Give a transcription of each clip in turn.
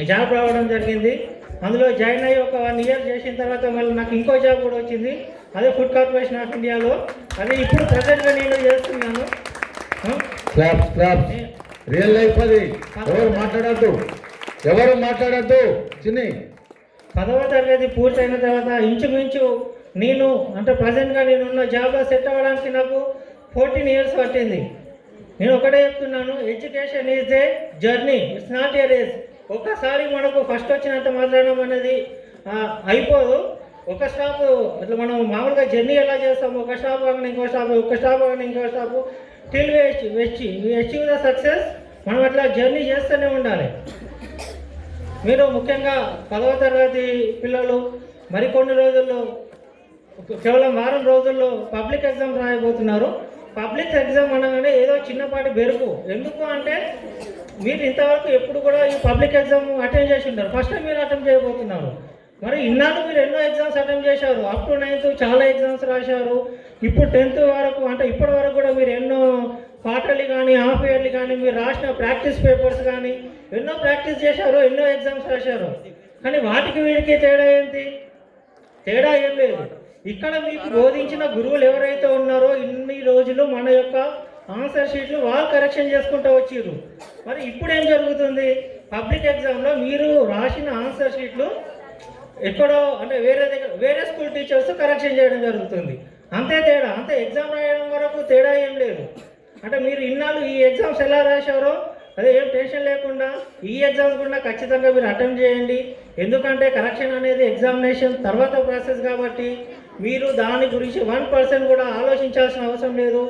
Job రావడం జరిగింది. అందులో జాయిన్ అయ్యి ఒక 1 ఇయర్ చేసిన తర్వాత మళ్ళీ నాకు ఇంకో జాబ్ కూడా వచ్చింది, అదే ఫుడ్ కార్పొరేషన్ ఆఫ్ ఇండియాలో. అది ఇప్పుడు ప్రజెంట్గా నేను చేస్తున్నాను. రియల్ లైఫ్ అది. ఎవరు మాట్లాడద్దు. చిన్ని 10వ తరగతి పూర్తయిన తర్వాత ఇంచుమించు నేను అంటే ప్రజెంట్గా నేనున్న జాబ్లో సెట్ అవ్వడానికి నాకు 14 ఇయర్స్ పట్టింది. నేను ఒకటే చెప్తున్నాను, education is a journey, it's not a race. ఒక్కసారి మనకు ఫస్ట్ వచ్చినంత మాట్లాడడం అనేది అయిపోదు. ఒక స్టాప్ ఇట్లా మనం మామూలుగా జర్నీ ఎలా చేస్తాము, ఒక స్టాప్ కాగానే ఇంకో స్టాప్, ఒక స్టాప్ కాగానే ఇంకో stop, till we achieve the success. మనం అట్లా జర్నీ చేస్తూనే ఉండాలి. మీరు ముఖ్యంగా 10వ తరగతి పిల్లలు మరికొన్ని రోజుల్లో, కేవలం వారం రోజుల్లో పబ్లిక్ ఎగ్జామ్ రాయబోతున్నారు. పబ్లిక్ ఎగ్జామ్ అనగానే ఏదో చిన్నపాటి బెరుకు. ఎందుకు అంటే మీరు ఇంతవరకు ఎప్పుడు కూడా ఈ పబ్లిక్ ఎగ్జామ్ అటెండ్ చేసి ఉంటారు, ఫస్ట్ టైం మీరు అటెంప్ట్ చేయబోతున్నారు. మరి ఇన్నాళ్ళు మీరు ఎన్నో ఎగ్జామ్స్ అటెంప్ట్ చేశారు, అప్ టు 9th చాలా ఎగ్జామ్స్ రాశారు, ఇప్పుడు 10th వరకు అంటే ఇప్పటి వరకు కూడా మీరు ఎన్నో క్వార్టర్లీ కానీ హాఫ్ ఇయర్లీ కానీ మీరు రాసిన ప్రాక్టీస్ పేపర్స్ కానీ ఎన్నో ప్రాక్టీస్ చేశారు, ఎన్నో ఎగ్జామ్స్ రాశారు. కానీ వాటికి వీటికి తేడా ఏంటి? తేడా ఏం లేదు. ఇక్కడ మీకు బోధించిన గురువులు ఎవరైతే ఉన్నారో ఇన్ని రోజులు మన యొక్క ఆన్సర్ షీట్లు వాళ్ళు కరెక్షన్ చేసుకుంటూ వచ్చిర్రు. మరి ఇప్పుడు ఏం జరుగుతుంది? పబ్లిక్ ఎగ్జామ్లో మీరు రాసిన ఆన్సర్ షీట్లు ఎక్కడో అంటే వేరే స్కూల్ టీచర్స్ కరెక్షన్ చేయడం జరుగుతుంది. అంతే తేడా. అంతే. ఎగ్జామ్ రాయడం వరకు తేడా ఏం లేదు. అంటే మీరు ఇన్నాళ్ళు ఈ ఎగ్జామ్స్ ఎలా రాశారో అదే ఏం టెన్షన్ లేకుండా ఈ ఎగ్జామ్స్ కూడా ఖచ్చితంగా మీరు అటెంప్ట్ చేయండి. ఎందుకంటే కరెక్షన్ అనేది ఎగ్జామినేషన్ తర్వాత ప్రాసెస్ కాబట్టి మీరు దాని గురించి 1% కూడా ఆలోచించాల్సిన అవసరం లేదు.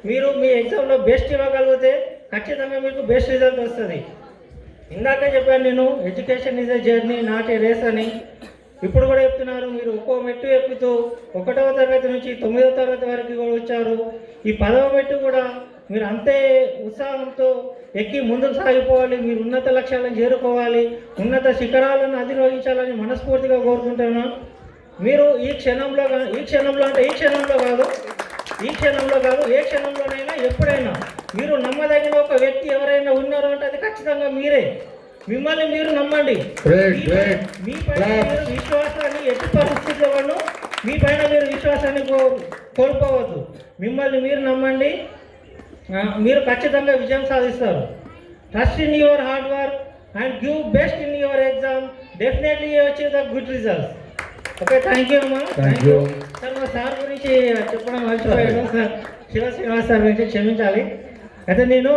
మీరు మీ ఎగ్జామ్లో బెస్ట్ ఇవ్వగలిగితే ఖచ్చితంగా మీకు బెస్ట్ రిజల్ట్ వస్తుంది. ఇందాకే చెప్పాను నేను, education is a journey not a race అని. ఇప్పుడు కూడా చెప్తున్నారు, మీరు ఒక్కో మెట్టు ఎక్కుతూ 1వ తరగతి నుంచి 9వ తరగతి వరకు కూడా వచ్చారు. ఈ 10వ మెట్టు కూడా మీరు అంతే ఉత్సాహంతో ఎక్కి ముందుకు సాగిపోవాలి. మీరు ఉన్నత లక్ష్యాలను చేరుకోవాలి, ఉన్నత శిఖరాలను అధిరోహించాలని మనస్ఫూర్తిగా కోరుకుంటున్నాను. మీరు ఈ క్షణంలో కాదు, ఏ క్షణంలోనైనా ఎప్పుడైనా మీరు నమ్మదగిన ఒక వ్యక్తి ఎవరైనా ఉన్నారు అంటే అది ఖచ్చితంగా మీరే. మిమ్మల్ని మీరు నమ్మండి. మీ పైన మీరు విశ్వాసాన్ని ఎట్టి పరిస్థితుల్లో మీ పైన మీరు విశ్వాసాన్ని కోల్పోవద్దు. మిమ్మల్ని మీరు నమ్మండి, మీరు ఖచ్చితంగా విజయం సాధిస్తారు. Trust in your hard work and give best in your exam. Definitely you achieve the good results. Okay, thank you అమ్మా. Thank you sir. మా సార్ గురించి చెప్పడం మర్చిపోయాను సార్, శివ శ్రీనివాస్ సార్ గురించి క్షమించాలి. అయితే నేను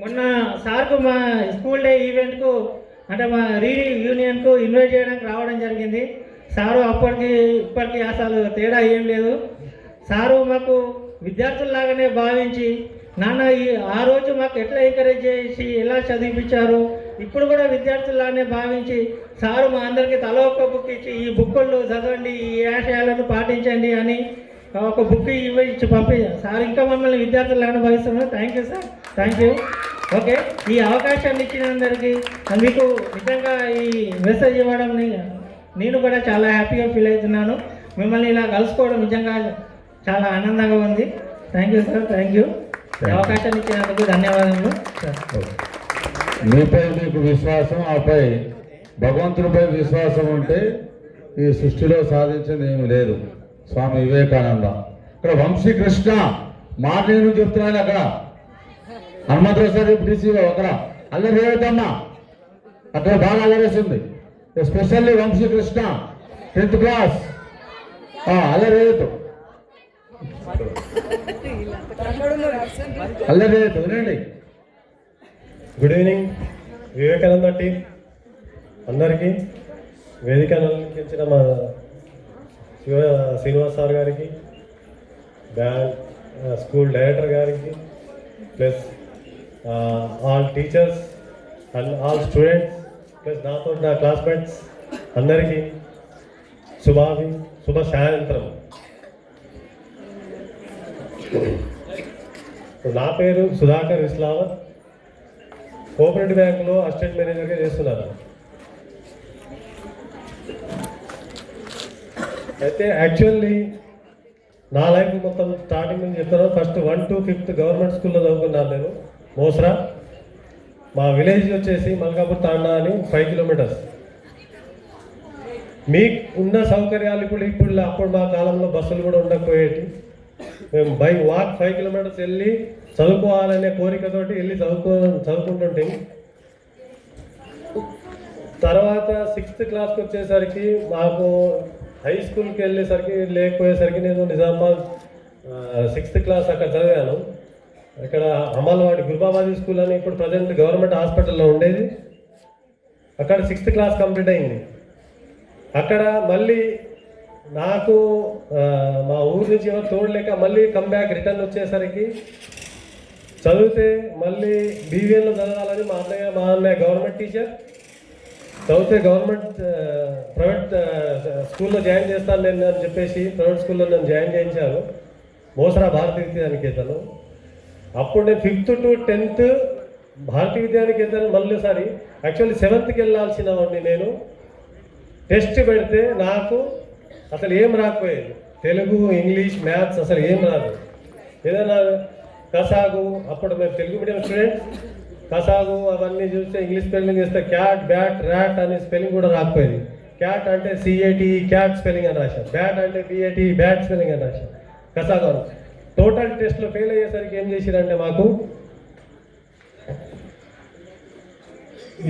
మొన్న సార్కు మా స్కూల్ డే ఈవెంట్కు అంటే మా యూనియన్కు ఇన్వైట్ చేయడానికి రావడం జరిగింది. సారు ఇప్పటికీ అసలు తేడా ఏం లేదు. సారు మాకు విద్యార్థుల్లాగానే భావించి నాన్న ఆ రోజు మాకు ఎట్లా ఎంకరేజ్ చేసి ఎలా చదివించారు, ఇప్పుడు కూడా విద్యార్థుల్లానే భావించి సారు మా అందరికీ తల ఒక్క బుక్ ఇచ్చి ఈ బుక్కులు చదవండి, ఈ ఆశయాలను పాటించండి అని ఒక బుక్ ఇచ్చి పంపించారు సార్. ఇంకా మమ్మల్ని విద్యార్థులాగానే భావిస్తున్నారు. Thank you sir, thank you. Okay, ఈ అవకాశాన్ని ఇచ్చినందరికీ మీకు నిజంగా ఈ మెసేజ్ ఇవ్వడం నేను కూడా చాలా హ్యాపీగా ఫీల్ అవుతున్నాను. మిమ్మల్ని ఇలా కలుసుకోవడం నిజంగా చాలా ఆనందంగా ఉంది. Thank you sir, thank you. అవకాశాన్ని ఇచ్చినందుకు ధన్యవాదములు సార్. మీపై మీకు విశ్వాసం, ఆపై భగవంతునిపై విశ్వాసం ఉంటే ఈ సృష్టిలో సాధించింది ఏమి లేదు. స్వామి వివేకానంద ఇక్కడ వంశీకృష్ణ మార్నింగ్ నుంచి చెప్తున్నాను. అక్కడ హనుమంతరావు సార్ డీసీలో అక్కడ అల్లరి రేవతమ్మ అక్కడ బాగా అల్లరేస్తుంది. ఎస్పెషల్లీ వంశీకృష్ణ 10th క్లాస్ అల్లరి రేవతు వినండి. గుడ్ ఈవినింగ్ వివేకానంద టీం అందరికీ, వేదిక అలంకరించిన మా శ్రీనివాస్ సార్ గారికి, స్కూల్ డైరెక్టర్ గారికి, plus all teachers and all students, plus నాతో నా క్లాస్మేట్స్ అందరికీ శుభ సాయంత్రం. నా పేరు సుధాకర్ విస్లావత్, కోఆపరేటివ్ బ్యాంకులో అసిస్టెంట్ మేనేజర్గా చేస్తున్నాను. అయితే యాక్చువల్లీ నా లైఫ్ మొత్తం స్టార్టింగ్ నుంచి చెప్తున్నాను. ఫస్ట్ 1 to 5th గవర్నమెంట్ స్కూల్లో చదువుకున్నాను నేను, మోసరా. మా విలేజ్ వచ్చేసి మల్కాపూర్ తాండా అని 5 కిలోమీటర్స్. మీకు ఉన్న సౌకర్యాలు ఇప్పుడు అప్పుడు మా కాలంలో బస్సులు కూడా ఉండకపోయేటి. మేము బై వాక్ 5 కిలోమీటర్స్ వెళ్ళి చదువుకోవాలనే కోరికతోటి వెళ్ళి చదువుకుంటుంటే తర్వాత 6th క్లాస్కి వచ్చేసరికి మాకు హై స్కూల్కి వెళ్ళేసరికి లేకపోయేసరికి నేను నిజామాబాద్ 6th క్లాస్ అక్కడ చదివాను. ఇక్కడ అమల్వాడి గురుబాబాది స్కూల్ అని ఇప్పుడు ప్రజెంట్ గవర్నమెంట్ హాస్పిటల్లో ఉండేది. అక్కడ 6th క్లాస్ కంప్లీట్ అయింది. అక్కడ మళ్ళీ నాకు మా ఊరు నుంచి ఎవరు తోడలేక మళ్ళీ కమ్బ్యాక్ రిటర్న్ వచ్చేసరికి చదివితే మళ్ళీ బీవీఎన్లో చదవాలని మా అన్నయ్య గవర్నమెంట్ టీచర్ చదివితే గవర్నమెంట్ ప్రైవేట్ స్కూల్లో జాయిన్ చేస్తాను నేను అని చెప్పేసి ప్రైవేట్ స్కూల్లో నన్ను జాయిన్ చేయించారు, మోసరా భారతీయ విద్యానికేతను. అప్పుడు నేను 5th to 10th Bharatiya Vidyanikethan మళ్ళీసారి actually 7th వెళ్ళాల్సిన వాడిని. నేను టెస్ట్ పెడితే నాకు అసలు ఏం రాకపోయేది, తెలుగు ఇంగ్లీష్ మ్యాథ్స్ అసలు ఏం రాదు. ఏదైనా కసాగు, అప్పుడు మేము తెలుగు మీడియం స్టూడెంట్స్, కసాగు అవన్నీ చూస్తే ఇంగ్లీష్ స్పెల్లింగ్ చేస్తే క్యాట్ బ్యాట్ ర్యాట్ అనే స్పెల్లింగ్ కూడా రాకపోయేది. క్యాట్ అంటే CAT క్యాట్ స్పెల్లింగ్ అని రాశాను, బ్యాట్ అంటే BAT బ్యాట్ స్పెల్లింగ్ అని రాశాను, కసాగు అని. టోటల్ టెస్ట్లో ఫెయిల్ అయ్యేసరికి ఏం చేసిరంటే మాకు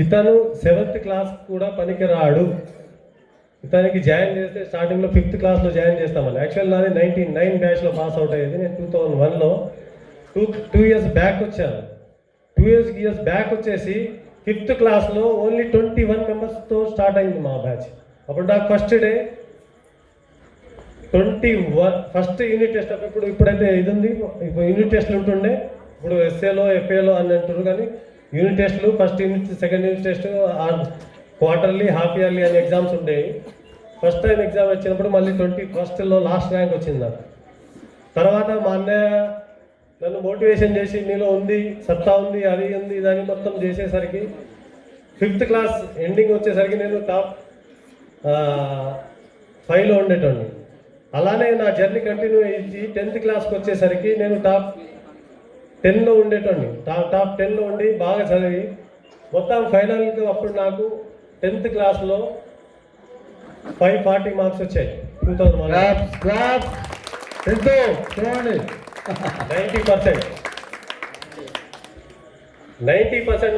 ఇతను 7th క్లాస్ కూడా పనికి రాడు, ఇతనికి జాయిన్ చేస్తే స్టార్టింగ్లో 5th క్లాస్లో జాయిన్ చేస్తామని. యాక్చువల్ నాది 1999 బ్యాచ్లో పాస్ అవుట్ అయ్యేది. నేను 2001లో 2 ఇయర్స్ బ్యాక్ వచ్చాను. 2 ఇయర్స్ బ్యాక్ వచ్చేసి 5th క్లాస్లో ఓన్లీ 21 మెంబర్స్తో స్టార్ట్ అయింది మా బ్యాచ్. అప్పుడు నాకు first day 21 first unit test. ఇప్పుడైతే ఇది ఉంది, ఇప్పుడు యూనిట్ టెస్ట్లు ఉంటుండే, ఇప్పుడు SAలో FAలో అని అంటారు. కానీ యూనిట్ టెస్ట్లు first unit second unit test quarterly half yearly అనే ఎగ్జామ్స్ ఉండేవి. ఫస్ట్ టైం ఎగ్జామ్ వచ్చినప్పుడు మళ్ళీ 21స్ట్లో లాస్ట్ ర్యాంక్ వచ్చింది నాకు. తర్వాత మా అన్నయ్య నన్ను మోటివేషన్ చేసి నీలో ఉంది, సత్తా ఉంది, అది ఉంది, ఇదని మొత్తం చేసేసరికి 5th క్లాస్ ఎండింగ్ వచ్చేసరికి నేను టాప్ 5లో ఉండేటోడిని. అలానే నా జర్నీ కంటిన్యూ అయ్యి 10th క్లాస్కి వచ్చేసరికి నేను టాప్ 10లో ఉండేటోడిని. టాప్ 10లో ఉండి బాగా చదివి మొత్తం ఫైనల్గా అప్పుడు నాకు 10th క్లాస్లో 540 మార్క్స్ వచ్చాయి. 90%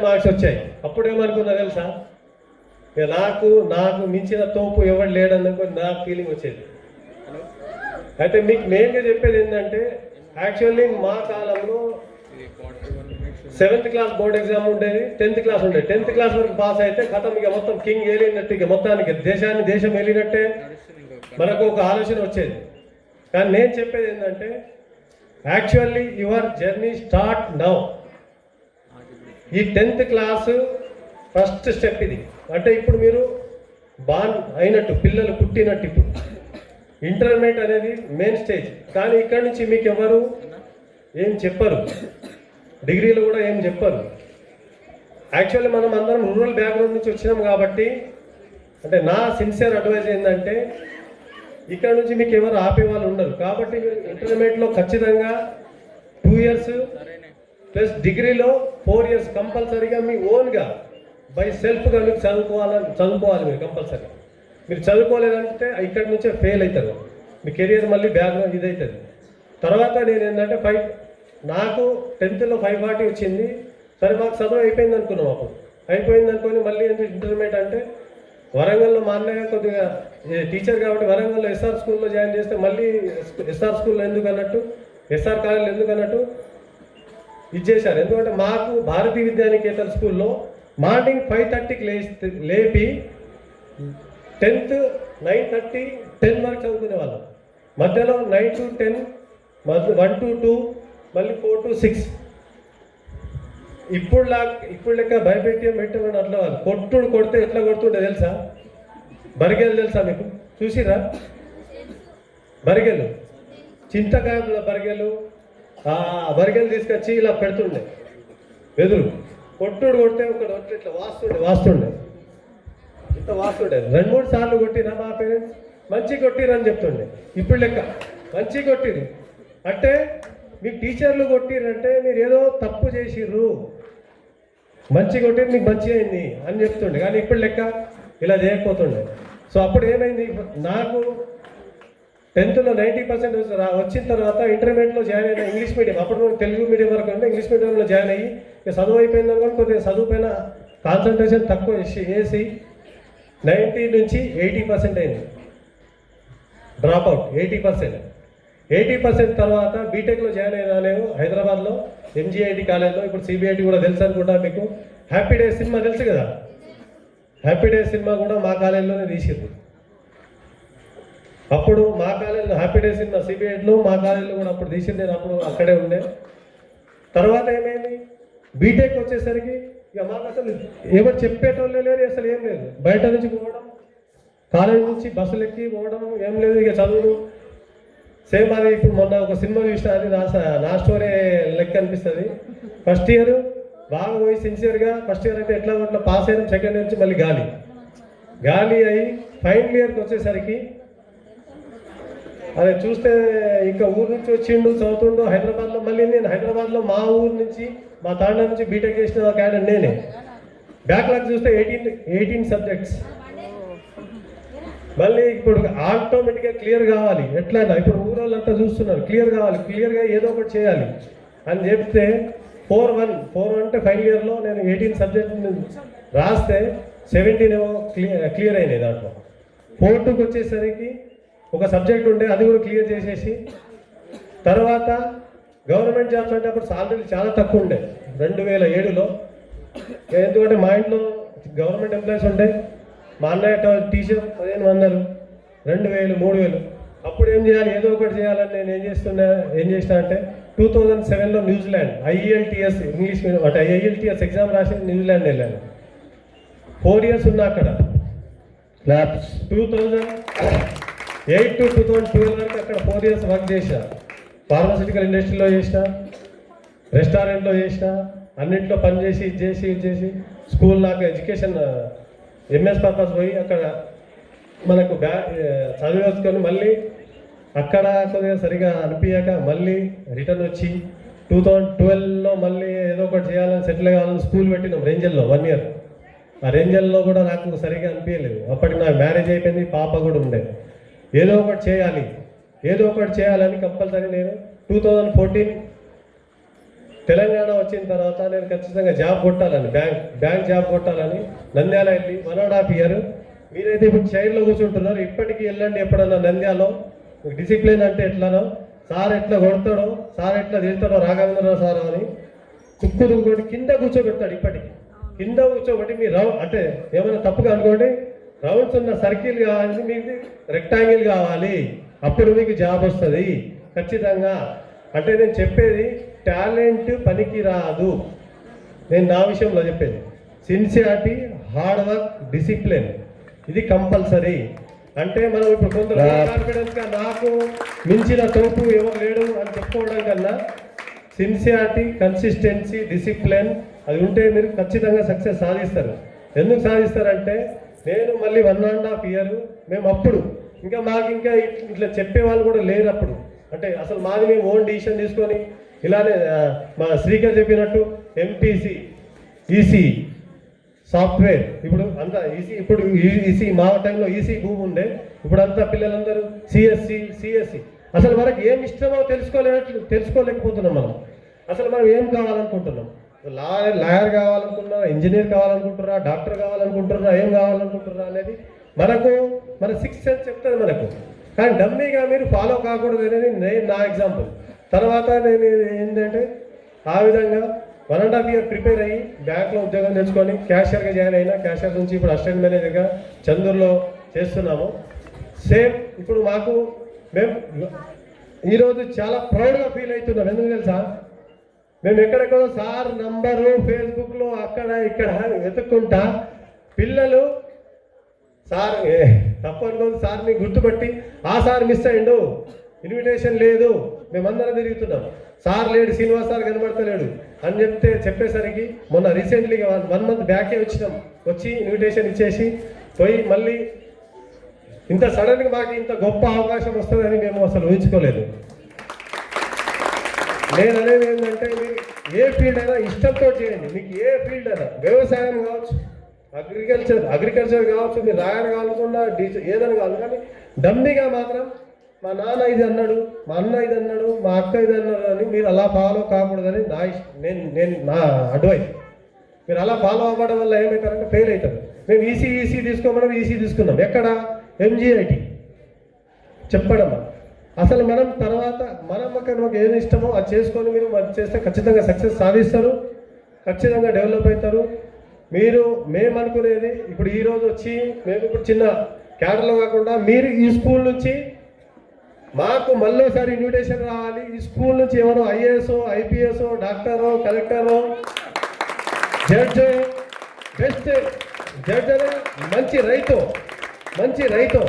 మార్క్స్ వచ్చాయి. అప్పుడు ఏమనుకున్నా తెలుసా, నాకు మించిన తోపు ఎవరు లేడనుకో నా ఫీలింగ్ వచ్చేది. అయితే మీకు మెయిన్గా చెప్పేది ఏంటంటే, యాక్చువల్లీ మా కాలంలో 7th క్లాస్ బోర్డ్ ఎగ్జామ్ ఉండేది, 10th క్లాస్ ఉండేది. 10th క్లాస్ వరకు పాస్ అయితే కథం ఇక మొత్తం కింగ్ ఏలినట్టు, ఇక మొత్తానికి దేశం వెళ్ళినట్టే మనకు ఒక ఆలోచన వచ్చేది. కానీ నేను చెప్పేది ఏంటంటే, actually your journey start now. ఈ 10th క్లాసు ఫస్ట్ స్టెప్ ఇది. అంటే ఇప్పుడు మీరు బాన్ అయినట్టు, పిల్లలు పుట్టినట్టు. ఇప్పుడు ఇంటర్మీడియట్ అనేది మెయిన్ స్టేజ్. కానీ ఇక్కడి నుంచి మీకు ఎవరు ఏం చెప్పరు, డిగ్రీలో కూడా ఏం చెప్పరు. యాక్చువల్లీ మనం అందరం రూరల్ బ్యాక్గ్రౌండ్ నుంచి వచ్చినాం కాబట్టి, అంటే నా సిన్సియర్ అడ్వైజ్ ఏంటంటే, ఇక్కడ నుంచి మీకు ఎవరు ఆపేవాళ్ళు ఉండరు. కాబట్టి మీరు ఇంటర్మీడియట్లో ఖచ్చితంగా 2 ఇయర్స్ ప్లస్ డిగ్రీలో 4 ఇయర్స్ కంపల్సరీగా మీ ఓన్గా బై సెల్ఫ్గా మీకు చదువుకోవాలి మీరు కంపల్సరీ. మీరు చదువుకోలేదంటే ఇక్కడి నుంచే ఫెయిల్ అవుతారు, మీ కెరియర్ మళ్ళీ బ్యాక్గ్రౌండ్ ఇది అవుతుంది. తర్వాత నేను ఏంటంటే నాకు 10th లో 540 వచ్చింది. సరే మాకు చదువు అయిపోయింది అనుకున్నాం. అప్పుడు అయిపోయింది అనుకొని మళ్ళీ ఇంటర్మీడియట్ అంటే వరంగల్లో మా అన్నయ్య కొద్దిగా టీచర్ కాబట్టి వరంగల్లో SR స్కూల్లో జాయిన్ చేస్తే మళ్ళీ SR స్కూల్లో ఎందుకు అన్నట్టు, SR కాలేజీలో ఎందుకు అన్నట్టు ఇచ్చేశారు. ఎందుకంటే మాకు భారతీయ విద్యానికేతన్ స్కూల్లో మార్నింగ్ 5:30కి లేపి 10th 9:30 10 వరకు చదువుకునే వాళ్ళం. మధ్యలో 9 to 10, 1 to 2, మళ్ళీ 4 to 6. ఇప్పుడు లెక్క పెట్టమని అట్లా కొడితే ఎట్లా కొడుతుండే తెలుసా? బరిగెలు తెలుసా మీకు? చూసిరా బరిగెలు? చింతకాయల బరిగెలు, బరిగెలు తీసుకొచ్చి ఇలా పెడుతుండే ఎదురు. కొడితే ఒకటి ఇట్లా వాస్తుండే ఇంత వాస్తుండే. 2-3 సార్లు కొట్టినా మా పేరెంట్స్ మంచి కొట్టిరని చెప్తుండే. ఇప్పుడు లెక్క మంచి కొట్టిరు అంటే మీకు టీచర్లు కొట్టిరంటే మీరు ఏదో తప్పు చేసిర్రు. మంచి కొట్టి నీకు మంచి అయింది అని చెప్తుండే, కానీ ఇప్పుడు లెక్క ఇలా చేయకపోతుండే. సో అప్పుడు ఏమైంది, నాకు 10th లో 90% వచ్చిన తర్వాత ఇంటర్మీడియట్లో జాయిన్ అయిన ఇంగ్లీష్ మీడియం, అప్పుడు తెలుగు మీడియం వరకు అంటే ఇంగ్లీష్ మీడియంలో జాయిన్ అయ్యి ఇక చదువు అయిపోయింది అనుకోని కొద్దిగా చదువు పైన కాన్సన్ట్రేషన్ తక్కువ చేసి 90 నుంచి 80% అయింది డ్రాప్ అవుట్. 80% తర్వాత బీటెక్లో జాయిన్ అయినా నేను హైదరాబాద్లో MGIT కాలేజ్లో, ఇప్పుడు CBIT కూడా తెలుసు అనుకుంటా మీకు. హ్యాపీ డేస్ సినిమా తెలుసు కదా, హ్యాపీ డేస్ సినిమా కూడా మా కాలేజీలోనే తీసింది. అప్పుడు మా కాలేజీలో హ్యాపీ డేస్ సినిమా CBITలో మా కాలేజీలో కూడా అప్పుడు తీసింది, నేను అప్పుడు అక్కడే ఉండే. తర్వాత ఏమైంది, బీటెక్ వచ్చేసరికి ఇక మాకు అసలు ఎవరు చెప్పేటోళ్ళే లేరు, అసలు ఏం లేదు. బయట నుంచి పోవడం, కాలేజ్ నుంచి బస్సులు ఎక్కి పోవడం, ఏం లేదు ఇక చదువులు సేమ్. అది ఇప్పుడు మొన్న ఒక సినిమా చూసిన, అది నా స్టోరీ లెక్క అనిపిస్తుంది. ఫస్ట్ ఇయర్ బాగా పోయి సిన్సియర్గా ఫస్ట్ ఇయర్ అయితే ఎట్లా అట్లా పాస్ అయినా, సెకండ్ ఇయర్ నుంచి మళ్ళీ గాలి అయ్యి ఫైనల్ ఇయర్కి వచ్చేసరికి అదే చూస్తే ఇంకా ఊరు నుంచి వచ్చిండు చదువుతుండు హైదరాబాద్లో. మళ్ళీ నేను హైదరాబాద్లో మా ఊరు నుంచి మా తాండా నుంచి బీటెక్ చేసిన ఒక ఆయన నేనే. బ్యాక్లాగ్ చూస్తే 18 సబ్జెక్ట్స్. మళ్ళీ ఇప్పుడు ఆటోమేటిక్గా క్లియర్ కావాలి, ఎట్లయినా ఇప్పుడు ఊరోళ్ళంతా చూస్తున్నారు, క్లియర్ కావాలి, క్లియర్గా ఏదో ఒకటి చేయాలి అని చెప్తే 4-1 అంటే ఫైనల్ ఇయర్లో నేను 18 సబ్జెక్ట్ రాస్తే 17 ఏమో క్లియర్ అయినాయి. దాంట్లో 4-2కి వచ్చేసరికి ఒక సబ్జెక్ట్ ఉండే, అది కూడా క్లియర్ చేసేసి తర్వాత గవర్నమెంట్ జాబ్స్ అంటే అప్పుడు సాలరీలు చాలా తక్కువ ఉండే 2007లో. ఎందుకంటే మా ఇంట్లో గవర్నమెంట్ ఎంప్లాయీస్ ఉండే, మా అన్నయ్య టీచర్ 1500, 2000, 3000. అప్పుడు ఏం చేయాలి, ఏదో ఒకటి చేయాలని నేను ఏం చేసిన అంటే 2007లో న్యూజిలాండ్ IELTS ఇంగ్లీష్ మీడియం అంటే IELTS ఎగ్జామ్ రాసి న్యూజిలాండ్ వెళ్ళాను. 4 years ఉన్నా అక్కడ. 2008 to 2012 వరకు అక్కడ 4 years వర్క్ చేసిన. ఫార్మాసిటికల్ ఇండస్ట్రీలో చేసిన, రెస్టారెంట్లో చేసిన, అన్నింటిలో పనిచేసి ఇది చేసి స్కూల్ నాకు ఎడ్యుకేషన్ MS పర్పస్ పోయి అక్కడ మనకు చదివేసుకొని మళ్ళీ అక్కడ కొద్దిగా సరిగా అనిపించాక మళ్ళీ రిటర్న్ వచ్చి 2012లో మళ్ళీ ఏదో ఒకటి చేయాలని సెటిల్ కావాలని స్కూల్ పెట్టినాం రేంజల్లో 1 year. ఆ రేంజల్లో కూడా నాకు సరిగా అనిపించలేదు. అప్పటికి నాకు మ్యారేజ్ అయిపోయింది, పాప కూడా ఉండే. ఏదో ఒకటి చేయాలని కంపల్సరీ నేను 2014 తెలంగాణ వచ్చిన తర్వాత నేను ఖచ్చితంగా జాబ్ కొట్టాలని, బ్యాంక్ జాబ్ కొట్టాలని నంద్యాల వెళ్ళి 1.5 year. మీరైతే ఇప్పుడు చైర్లో కూర్చుంటున్నారు, ఇప్పటికీ వెళ్ళండి ఎప్పుడన్నా నంద్యాలలో. డిసిప్లిన్ అంటే ఎట్లానో, సార్ ఎట్లా కొడతాడో, సార్ ఎట్లా తిడతాడో రాఘవేంద్రరావు సార్ అని తుక్కు కింద కూర్చోబెడతాడు. ఇప్పటికి కింద కూర్చోబెట్టి మీరు అంటే ఏమైనా తప్పుగా అనుకోండి, రౌండ్స్ ఉన్న సర్కిల్ కావాలి, మీకు రెక్టాంగిల్ కావాలి, అప్పుడు మీకు జాబ్ వస్తుంది ఖచ్చితంగా. అంటే నేను చెప్పేది టాలెంట్ పనికి రాదు, నేను నా విషయంలో చెప్పేది. సిన్సియారిటీ, హార్డ్ వర్క్, డిసిప్లిన్ ఇది కంపల్సరీ. అంటే మనం ఇప్పుడు కొందరు కాన్ఫిడెన్స్గా నాకు మించిన తోపు ఎవరు లేడు అని చెప్పుకోవడం కన్నా సిన్సియారిటీ, కన్సిస్టెన్సీ, డిసిప్లిన్ అది ఉంటే మీరు ఖచ్చితంగా సక్సెస్ సాధిస్తారు. ఎందుకు సాధిస్తారంటే నేను మళ్ళీ 1.5 year మేము అప్పుడు ఇంకా మాకు ఇంకా ఇట్లా చెప్పే వాళ్ళు కూడా లేరు అప్పుడు. అంటే అసలు మాది మేము ఓన్ డిసిషన్ తీసుకొని ఇలానే మా శ్రీకర్ చెప్పినట్టు MPC, EC సాఫ్ట్వేర్, ఇప్పుడు అంతా ఇప్పుడు ఈసీ మా టైంలో ఈసీ భూమి ఉండే, ఇప్పుడు అంతా పిల్లలందరూ CSE. అసలు మనకి ఏం ఇష్టమో తెలుసుకోలేకపోతున్నాం మనం. అసలు మనం ఏం కావాలనుకుంటున్నాం, లాయర్ కావాలనుకుంటున్నా, ఇంజనీర్ కావాలనుకుంటున్నా, డాక్టర్ కావాలనుకుంటున్నా, ఏం కావాలనుకుంటున్నా అనేది మన 6th sense చెప్తుంది మనకు. కానీ డమ్మీగా మీరు ఫాలో కాకూడదు అనేది నేను నా ఎగ్జాంపుల్. తర్వాత నేను ఏంటంటే ఆ విధంగా 1.5 year ప్రిపేర్ అయ్యి బ్యాంక్లో ఉద్యోగం తెచ్చుకొని క్యాషియర్గా జాయిన్ అయినా, క్యాషియర్ నుంచి ఇప్పుడు అసిస్టెంట్ మేనేజర్గా చందూరులో చేస్తున్నాము. సేమ్ ఇప్పుడు మేము ఈరోజు చాలా ప్రౌడ్గా ఫీల్ అవుతున్నాం. ఎందుకు తెలుసా, మేము ఎక్కడెక్కడో సార్ నంబరు ఫేస్బుక్లో అక్కడ ఇక్కడ వెతుక్కుంటా పిల్లలు సార్ తప్పు అనుకోదు, సార్ని గుర్తుపట్టి ఆ సార్ మిస్ అయ్యిండు, ఇన్విటేషన్ లేదు, మేమందరం తిరుగుతున్నాం, సార్ లేడు, శ్రీనివాస్ సార్ కనబడతలేడు అని చెప్పేసరికి మొన్న రీసెంట్లీగా 1 month బ్యాకే వచ్చి ఇన్విటేషన్ ఇచ్చేసి పోయి మళ్ళీ ఇంత సడన్గా మాకు ఇంత గొప్ప అవకాశం వస్తుందని మేము అసలు ఊహించుకోలేదు. నేను అనేది ఏంటంటే ఏ ఫీల్డ్ అయినా ఇష్టంతో చేయండి. మీకు ఏ ఫీల్డ్ అయినా, వ్యవసాయం కావచ్చు, అగ్రికల్చర్ కావచ్చు, మీరు రాయర్ కావాలకుండా ఏదైనా కావాలి, కానీ డమ్మిగా మాత్రం మా నాన్న ఇది అన్నాడు, మా అన్న ఇది అన్నాడు, మా అక్క ఇది అన్నాడు అని మీరు అలా ఫాలో కాకూడదని నా అడ్వైస్. మీరు అలా ఫాలో అవ్వడం వల్ల ఏమవుతారంటే ఫెయిల్ అవుతారు. మేము ఈసీ తీసుకోమని ఈసీ తీసుకున్నాం. ఎక్కడ? MGIT చెప్పడం. అసలు మనం తర్వాత మనకు ఏది ఇష్టమో అది చేసుకొని మీరు అది చేస్తే ఖచ్చితంగా సక్సెస్ సాధిస్తారు, ఖచ్చితంగా డెవలప్ అవుతారు. మేము అనుకునేది ఇప్పుడు ఈరోజు వచ్చి మేము ఇప్పుడు చిన్న క్యాడర్లో కాకుండా మీరు ఈ స్కూల్ నుంచి మాకు మళ్ళీసారి ఇన్విటేషన్ రావాలి. ఈ స్కూల్ నుంచి ఎవరో IAS, IPS, డాక్టరో, కలెక్టరో, జడ్జో, బెస్ట్ జడ్జ్ అనే మంచి రైతు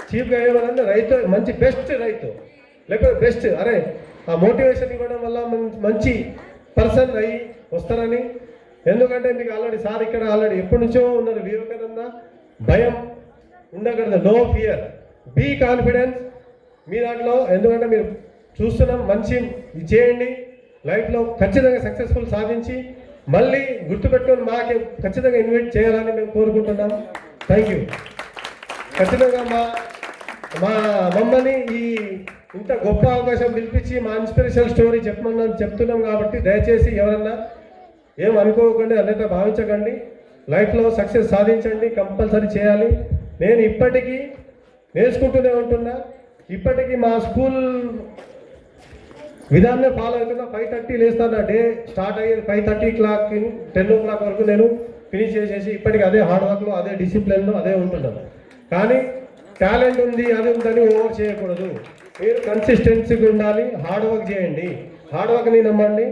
చీఫ్గా ఏమన్నా రైతు, మంచి బెస్ట్ రైతు, లేకపోతే బెస్ట్ ఆ మోటివేషన్ ఇవ్వడం వల్ల మంచి పర్సన్ అయ్యి వస్తారని. ఎందుకంటే మీకు సార్ ఇక్కడ ఎప్పటి నుంచో ఉన్నారు. వివేకానంద భయం ఉండకూడదు, నో ఫియర్, బీ కాన్ఫిడెన్స్ మీ దాంట్లో. ఎందుకంటే మీరు చూస్తున్నాం, మంచి ఇది చేయండి, లైఫ్లో ఖచ్చితంగా సక్సెస్ఫుల్ సాధించి మళ్ళీ గుర్తుపెట్టుకొని మాకు ఖచ్చితంగా ఇన్వైట్ చేయాలని మేము కోరుకుంటున్నాం. Thank you. ఖచ్చితంగా మా మమ్మల్ని ఇంత గొప్ప అవకాశం పిలిపించి మా ఇన్స్పిరేషన్ స్టోరీ చెప్తున్నాం కాబట్టి దయచేసి ఎవరన్నా ఏమనుకోకండి, అన్నిట భావించకండి. లైఫ్లో సక్సెస్ సాధించండి, కంపల్సరీ చేయాలి. నేను ఇప్పటికీ నేర్చుకుంటూనే ఉంటున్నా. ఇప్పటికీ మా స్కూల్ విధాన్నే ఫాలో అవుతున్నా. 5:30 లేస్తాను. డే స్టార్ట్ అయ్యేది 5:30 o'clock, 10 o'clock వరకు నేను ఫినిష్ చేసేసి ఇప్పటికీ అదే హార్డ్ వర్క్లో, అదే డిసిప్లిన్లో అదే ఉంటున్నాను. కానీ టాలెంట్ ఉంది, అది ఉందని ఓవర్ చేయకూడదు. మీరు కన్సిస్టెన్సీగా ఉండాలి, హార్డ్ వర్క్ చేయండి. హార్డ్ వర్క్ని నమ్మండి,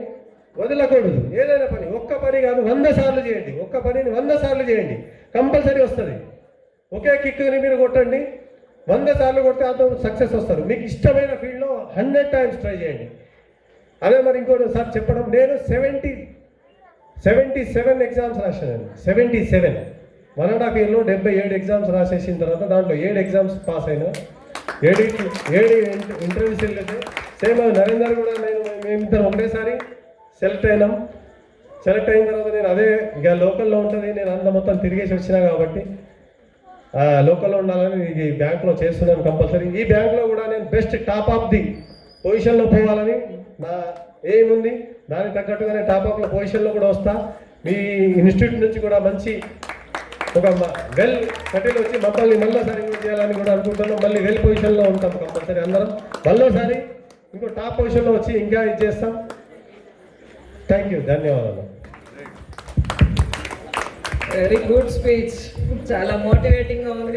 వదలకూడదు. ఏదైనా పని, ఒక్క పని కాదు 100 సార్లు చేయండి. ఒక్క పనిని 100 సార్లు చేయండి, కంపల్సరీ వస్తుంది. ఒకే కిక్ని మీరు కొట్టండి, 100 సార్లు కొడితే అంత సక్సెస్ వస్తారు. మీకు ఇష్టమైన ఫీల్డ్లో 100 times ట్రై చేయండి. అదే మరి ఇంకోటి సార్ చెప్పడం, నేను 77 ఎగ్జామ్స్ రాశాను. 77 1.5 yearలో 77 ఎగ్జామ్స్ రాసేసిన తర్వాత దాంట్లో 7 ఎగ్జామ్స్ పాస్ అయినా, 7 ఇంటర్వ్యూస్ వెళ్ళితే సేమ్ నరేందర్ కూడా మేమిద్దరం ఒకటేసారి సెలెక్ట్ అయినాం. సెలెక్ట్ అయిన తర్వాత నేను అదే ఇక లోకల్లో ఉంటుంది, నేను అంత మొత్తం తిరిగేసి వచ్చినా కాబట్టి లోకల్లో ఉండాలని ఈ బ్యాంక్లో చేస్తున్నాను కంపల్సరీ. ఈ బ్యాంక్లో కూడా నేను బెస్ట్ టాప్ ఆఫ్ ది పొజిషన్లో పోవాలని నా ఎయిమ్ ఉంది. దానికి తగ్గట్టుగానే టాప్ ఆఫ్ పొజిషన్లో కూడా వస్తా. మీ ఇన్స్టిట్యూట్ నుంచి కూడా మంచి ఒక వెల్ సెటిల్ వచ్చి మమ్మల్ని మళ్ళీసారి ఇన్వైట్ చేయాలని కూడా అనుకుంటున్నాం. మళ్ళీ వెల్ పొజిషన్లో ఉంటాం కంపల్సరీ అందరం. మళ్ళీసారి ఇంకో టాప్ పొజిషన్లో వచ్చి ఇంకా ఇది చేస్తాం. థ్యాంక్ యూ, ధన్యవాదాలు. వెరీ గుడ్ స్పీచ్, చాలా మోటివేటింగ్ గా ఉంది.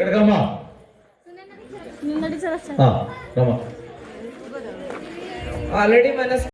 ఆల్రెడీ మన